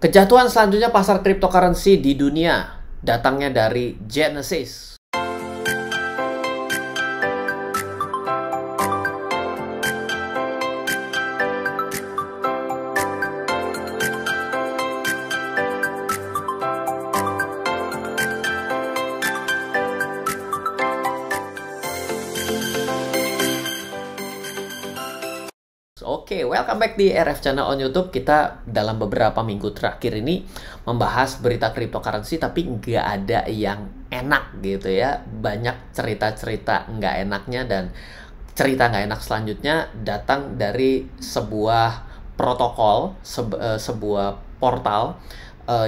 Kejatuhan selanjutnya pasar cryptocurrency di dunia datangnya dari Genesis. Oke, welcome back di RF Channel on YouTube. Kita dalam beberapa minggu terakhir ini membahas berita cryptocurrency, tapi nggak ada yang enak gitu ya. Banyak cerita-cerita nggak enaknya, dan cerita nggak enak selanjutnya datang dari sebuah protokol, sebuah portal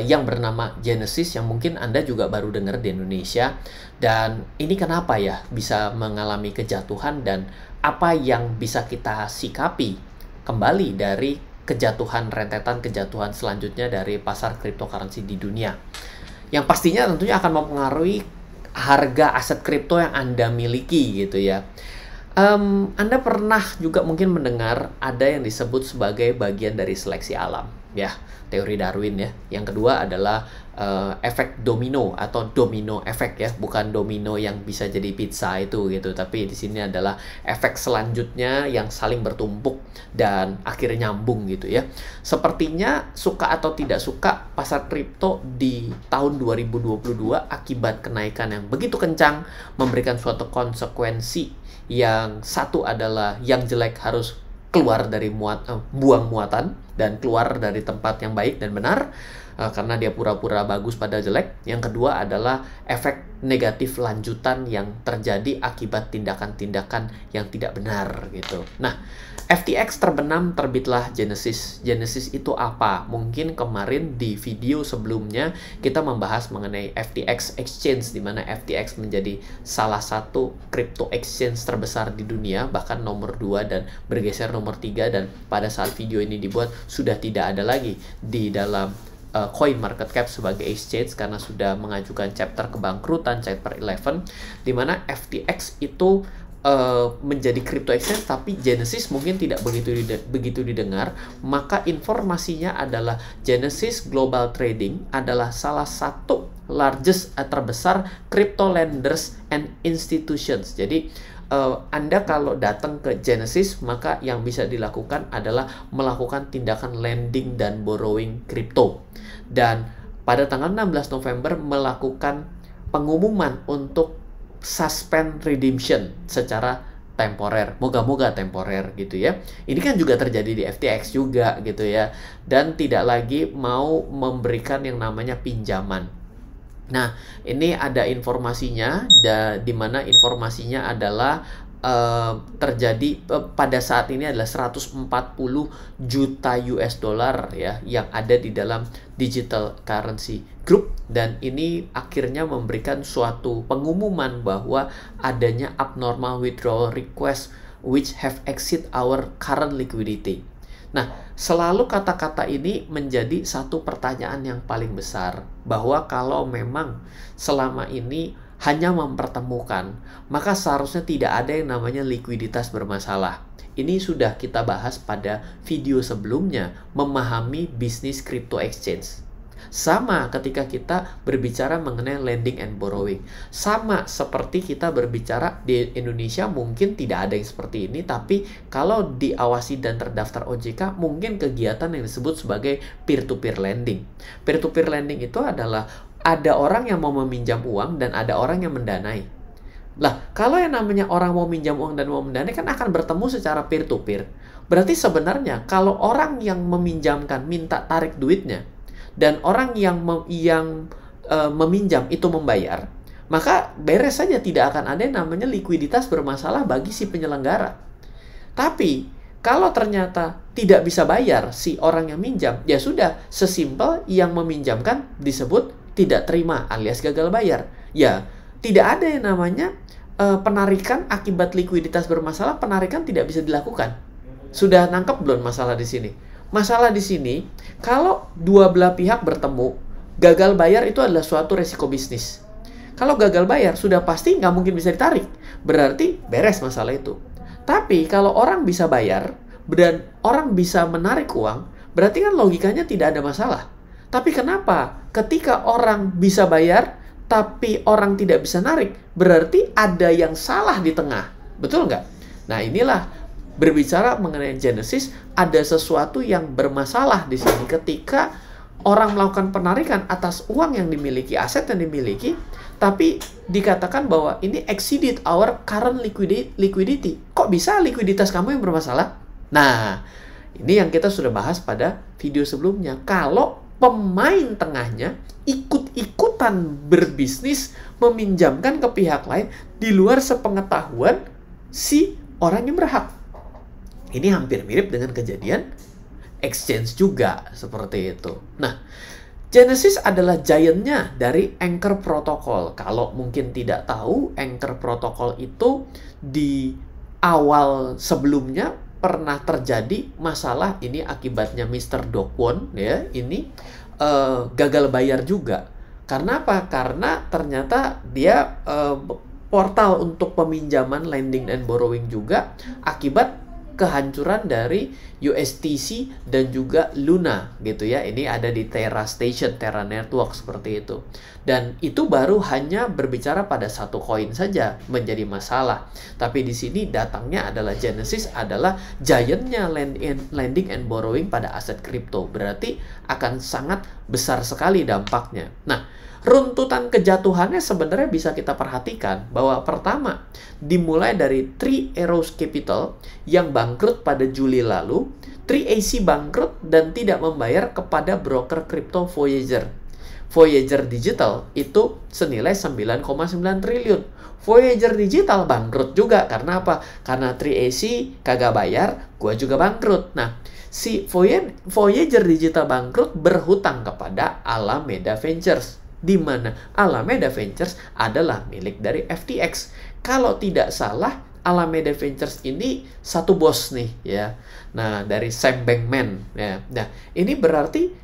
yang bernama Genesis, yang mungkin Anda juga baru dengar di Indonesia. Dan ini kenapa ya bisa mengalami kejatuhan, dan apa yang bisa kita sikapi kembali dari kejatuhan, rentetan kejatuhan selanjutnya dari pasar cryptocurrency di dunia, yang pastinya tentunya akan mempengaruhi harga aset kripto yang Anda miliki gitu ya. Anda pernah juga mungkin mendengar ada yang disebut sebagai bagian dari seleksi alam ya, teori Darwin ya. Yang kedua adalah efek domino atau domino efek ya, bukan domino yang bisa jadi pizza itu gitu, tapi di sini adalah efek selanjutnya yang saling bertumpuk dan akhirnya nyambung gitu ya. Sepertinya suka atau tidak suka, pasar kripto di tahun 2022 akibat kenaikan yang begitu kencang memberikan suatu konsekuensi. Yang satu adalah yang jelek harus keluar dari buang muatan dan keluar dari tempat yang baik dan benar, karena dia pura-pura bagus pada jelek. Yang kedua adalah efek negatif lanjutan yang terjadi akibat tindakan-tindakan yang tidak benar gitu. Nah, FTX terbenam, terbitlah Genesis. Genesis itu apa? Mungkin kemarin di video sebelumnya kita membahas mengenai FTX Exchange, di mana FTX menjadi salah satu crypto exchange terbesar di dunia, bahkan nomor 2 dan bergeser nomor 3, dan pada saat video ini dibuat sudah tidak ada lagi di dalam Coin Market Cap sebagai exchange karena sudah mengajukan chapter kebangkrutan, chapter 11, di mana FTX itu menjadi crypto exchange, tapi Genesis mungkin tidak begitu didengar. Maka informasinya adalah Genesis Global Trading adalah salah satu largest terbesar crypto lenders and institutions. Jadi Anda kalau datang ke Genesis, maka yang bisa dilakukan adalah melakukan tindakan lending dan borrowing crypto. Dan pada tanggal 16 November melakukan pengumuman untuk suspend redemption secara temporer, moga-moga temporer gitu ya. Ini kan juga terjadi di FTX juga gitu ya, dan tidak lagi mau memberikan yang namanya pinjaman. Nah, ini ada informasinya, di mana informasinya adalah terjadi pada saat ini adalah 140 juta US dollar ya yang ada di dalam Digital Currency Group, dan ini akhirnya memberikan suatu pengumuman bahwa adanya abnormal withdrawal request which have exceed our current liquidity. Nah, selalu kata-kata ini menjadi satu pertanyaan yang paling besar, bahwa kalau memang selama ini hanya mempertemukan, maka seharusnya tidak ada yang namanya likuiditas bermasalah. Ini sudah kita bahas pada video sebelumnya, memahami bisnis crypto exchange. Sama ketika kita berbicara mengenai lending and borrowing. Sama seperti kita berbicara di Indonesia, mungkin tidak ada yang seperti ini, tapi kalau diawasi dan terdaftar OJK, mungkin kegiatan yang disebut sebagai peer-to-peer lending. Peer-to-peer lending itu adalah ada orang yang mau meminjam uang dan ada orang yang mendanai. Lah, kalau yang namanya orang mau minjam uang dan mau mendanai kan akan bertemu secara peer-to-peer. Berarti sebenarnya kalau orang yang meminjamkan minta tarik duitnya, dan orang yang meminjam itu membayar, maka beres saja, tidak akan ada yang namanya likuiditas bermasalah bagi si penyelenggara. Tapi kalau ternyata tidak bisa bayar si orang yang minjam, ya sudah, sesimpel yang meminjamkan disebut tidak terima alias gagal bayar. Ya, tidak ada yang namanya penarikan akibat likuiditas bermasalah, penarikan tidak bisa dilakukan. Sudah nangkep belum masalah di sini? Masalah di sini, kalau dua belah pihak bertemu, gagal bayar itu adalah suatu resiko bisnis. Kalau gagal bayar, sudah pasti nggak mungkin bisa ditarik. Berarti beres masalah itu. Tapi kalau orang bisa bayar, dan orang bisa menarik uang, berarti kan logikanya tidak ada masalah. Tapi kenapa ketika orang bisa bayar, tapi orang tidak bisa narik? Berarti ada yang salah di tengah. Betul nggak? Nah, inilah berbicara mengenai Genesis, ada sesuatu yang bermasalah di sini ketika orang melakukan penarikan atas uang yang dimiliki, aset yang dimiliki, tapi dikatakan bahwa ini exceeded our current liquidity. Kok bisa likuiditas kamu yang bermasalah? Nah, ini yang kita sudah bahas pada video sebelumnya. Kalau pemain tengahnya ikut-ikutan berbisnis, meminjamkan ke pihak lain di luar sepengetahuan si orang yang berhak. Ini hampir mirip dengan kejadian exchange juga, seperti itu. Nah, Genesis adalah giant-nya dari Anchor Protocol. Kalau mungkin tidak tahu, Anchor Protocol itu di awal sebelumnya pernah terjadi masalah ini akibatnya Mr. Do Kwon, ya, ini gagal bayar juga. Karena apa? Karena ternyata dia portal untuk peminjaman, lending and borrowing juga akibat kehancuran dari USTC dan juga Luna gitu ya. Ini ada di Terra Station, Terra Network seperti itu. Dan itu baru hanya berbicara pada satu koin saja menjadi masalah. Tapi di sini datangnya adalah Genesis adalah giant-nya lending and borrowing pada aset kripto. Berarti akan sangat besar sekali dampaknya. Nah, runtutan kejatuhannya sebenarnya bisa kita perhatikan bahwa pertama dimulai dari Three Arrows Capital yang bangkrut pada Juli lalu, 3AC bangkrut dan tidak membayar kepada broker kripto Voyager. Voyager Digital itu senilai 9,9 triliun. Voyager Digital bangkrut juga karena apa? Karena 3AC kagak bayar, gua juga bangkrut. Nah, si Voyager Digital bangkrut berhutang kepada Alameda Ventures, di mana Alameda Ventures adalah milik dari FTX. Kalau tidak salah, Alameda Ventures ini satu bos nih, ya. Nah, dari Sam Bankman, ya. Nah, ini berarti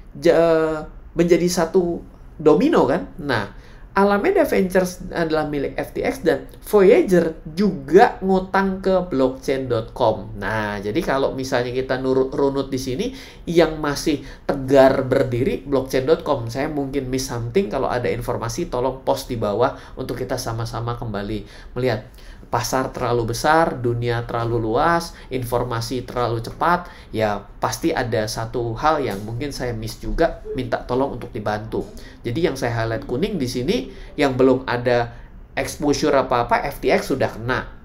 menjadi satu domino kan? Nah, Alameda Ventures adalah milik FTX dan Voyager juga ngutang ke blockchain.com. Nah, jadi kalau misalnya kita runut di sini yang masih tegar berdiri blockchain.com. Saya mungkin miss something, kalau ada informasi tolong post di bawah untuk kita sama-sama kembali melihat. Pasar terlalu besar, dunia terlalu luas, informasi terlalu cepat, ya pasti ada satu hal yang mungkin saya miss juga, minta tolong untuk dibantu. Jadi yang saya highlight kuning di sini, yang belum ada exposure apa-apa, FTX sudah kena.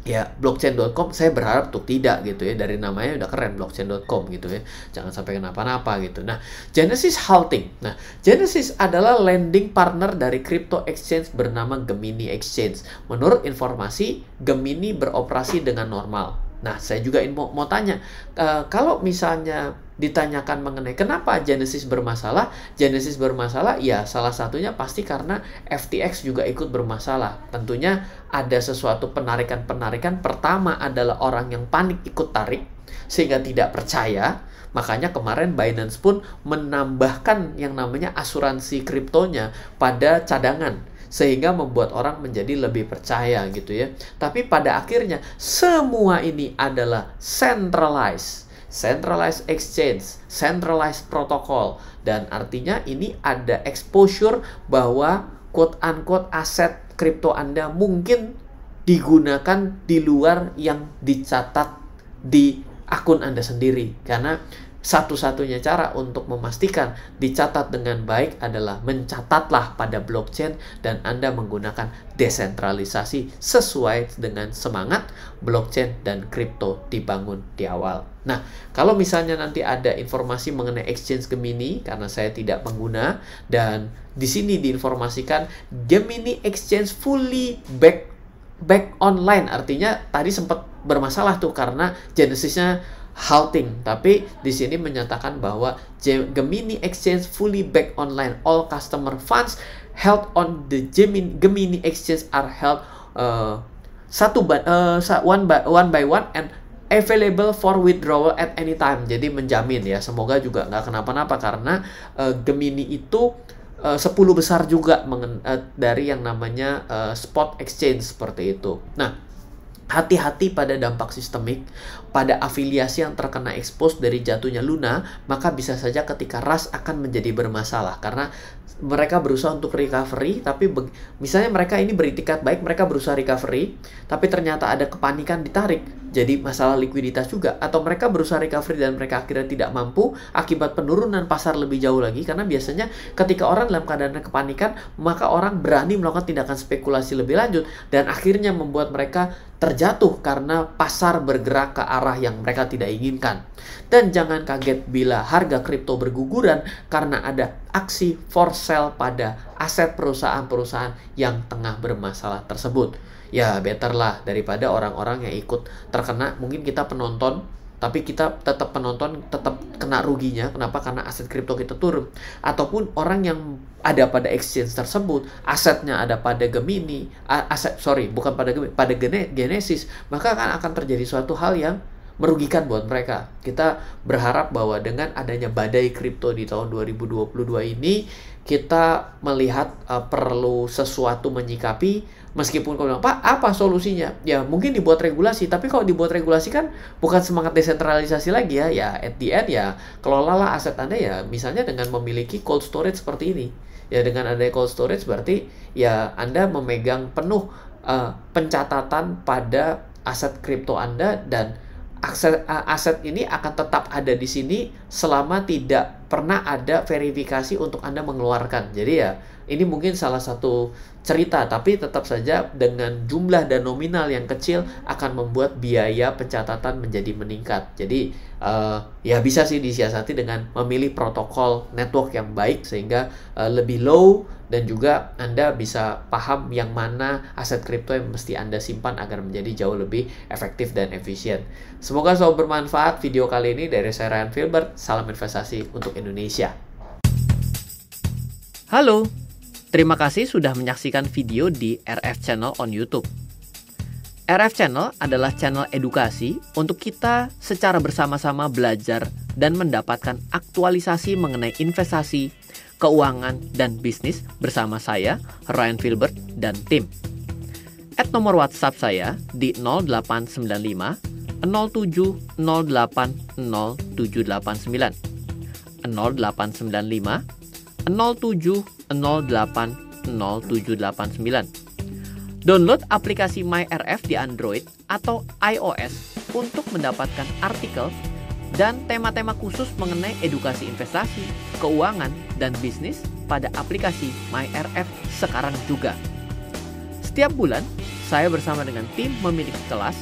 Ya, blockchain.com saya berharap untuk tidak gitu ya, dari namanya udah keren blockchain.com gitu ya, jangan sampai kenapa-napa gitu. Nah, Genesis halting. Nah, Genesis adalah lending partner dari crypto exchange bernama Gemini Exchange. Menurut informasi, Gemini beroperasi dengan normal. Nah, saya juga mau tanya, kalau misalnya ditanyakan mengenai kenapa Genesis bermasalah, ya salah satunya pasti karena FTX juga ikut bermasalah. Tentunya ada sesuatu penarikan. Pertama adalah orang yang panik ikut tarik sehingga tidak percaya. Makanya kemarin Binance pun menambahkan yang namanya asuransi kriptonya pada cadangan, sehingga membuat orang menjadi lebih percaya gitu ya. Tapi pada akhirnya semua ini adalah centralized exchange, centralized protocol, dan artinya ini ada exposure bahwa quote unquote aset kripto Anda mungkin digunakan di luar yang dicatat di akun Anda sendiri. Karena satu-satunya cara untuk memastikan dicatat dengan baik adalah mencatatlah pada blockchain dan Anda menggunakan desentralisasi sesuai dengan semangat blockchain dan kripto dibangun di awal. Nah, kalau misalnya nanti ada informasi mengenai exchange Gemini, karena saya tidak pengguna, dan di sini diinformasikan Gemini Exchange fully back online, artinya tadi sempat bermasalah tuh karena Genesisnya halting, tapi di sini menyatakan bahwa Gemini Exchange fully back online. All customer funds held on the Gemini Exchange are held one by one and available for withdrawal at any time. Jadi menjamin ya, semoga juga nggak kenapa-napa karena Gemini itu 10 besar juga dari yang namanya spot exchange seperti itu. Nah, hati-hati pada dampak sistemik, pada afiliasi yang terkena expose dari jatuhnya Luna, maka bisa saja ketika Rust akan menjadi bermasalah karena mereka berusaha untuk recovery, tapi misalnya mereka ini beritikat baik, mereka berusaha recovery, tapi ternyata ada kepanikan ditarik, jadi masalah likuiditas juga, atau mereka berusaha recovery dan mereka akhirnya tidak mampu akibat penurunan pasar lebih jauh lagi, karena biasanya ketika orang dalam keadaan kepanikan, maka orang berani melakukan tindakan spekulasi lebih lanjut, dan akhirnya membuat mereka terjatuh karena pasar bergerak ke arah yang mereka tidak inginkan. Dan jangan kaget bila harga kripto berguguran karena ada aksi for sale pada aset perusahaan-perusahaan yang tengah bermasalah tersebut. Ya, better lah daripada orang-orang yang ikut terkena. Mungkin kita penonton, tapi kita tetap penonton, tetap kena ruginya. Kenapa? Karena aset kripto kita turun. Ataupun orang yang ada pada exchange tersebut, asetnya ada pada Gemini, bukan pada Gemini, pada Genesis, maka akan terjadi suatu hal yang merugikan buat mereka. Kita berharap bahwa dengan adanya badai kripto di tahun 2022 ini, kita melihat perlu sesuatu menyikapi. Meskipun kalau bilang, Pak, apa solusinya? Ya, mungkin dibuat regulasi. Tapi kalau dibuat regulasi kan bukan semangat desentralisasi lagi ya. Ya, at the end ya, kelolalah aset Anda ya, misalnya dengan memiliki cold storage seperti ini. Ya, dengan adanya cold storage berarti ya Anda memegang penuh pencatatan pada aset kripto Anda, dan aset ini akan tetap ada di sini selama tidak pernah ada verifikasi untuk Anda mengeluarkan. Jadi ya, ini mungkin salah satu cerita, tapi tetap saja dengan jumlah dan nominal yang kecil akan membuat biaya pencatatan menjadi meningkat. Jadi ya bisa sih disiasati dengan memilih protokol network yang baik sehingga lebih low, dan juga Anda bisa paham yang mana aset kripto yang mesti Anda simpan agar menjadi jauh lebih efektif dan efisien. Semoga selalu bermanfaat video kali ini dari saya Ryan Filbert. Salam investasi untuk Indonesia. Halo, terima kasih sudah menyaksikan video di RF Channel on YouTube. RF Channel adalah channel edukasi untuk kita secara bersama-sama belajar dan mendapatkan aktualisasi mengenai investasi, keuangan, dan bisnis bersama saya, Ryan Filbert, dan tim. Add nomor WhatsApp saya di 0895 07 08 0789 0895 07 08 0789. Download aplikasi MyRF di Android atau iOS untuk mendapatkan artikel dan tema-tema khusus mengenai edukasi investasi, keuangan, dan bisnis pada aplikasi MyRF sekarang juga. Setiap bulan, saya bersama dengan tim memiliki kelas,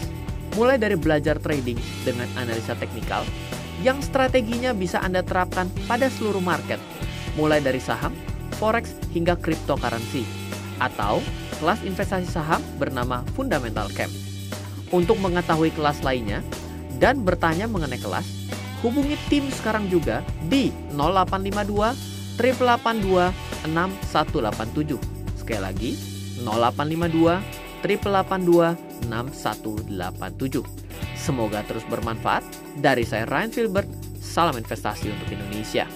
mulai dari belajar trading dengan analisa teknikal, yang strateginya bisa Anda terapkan pada seluruh market, mulai dari saham, forex, hingga cryptocurrency, atau kelas investasi saham bernama Fundamental Camp. Untuk mengetahui kelas lainnya dan bertanya mengenai kelas, hubungi tim sekarang juga di 0852 882 6187. Sekali lagi, 0852 882 6187. Semoga terus bermanfaat. Dari saya Ryan Filbert, salam investasi untuk Indonesia.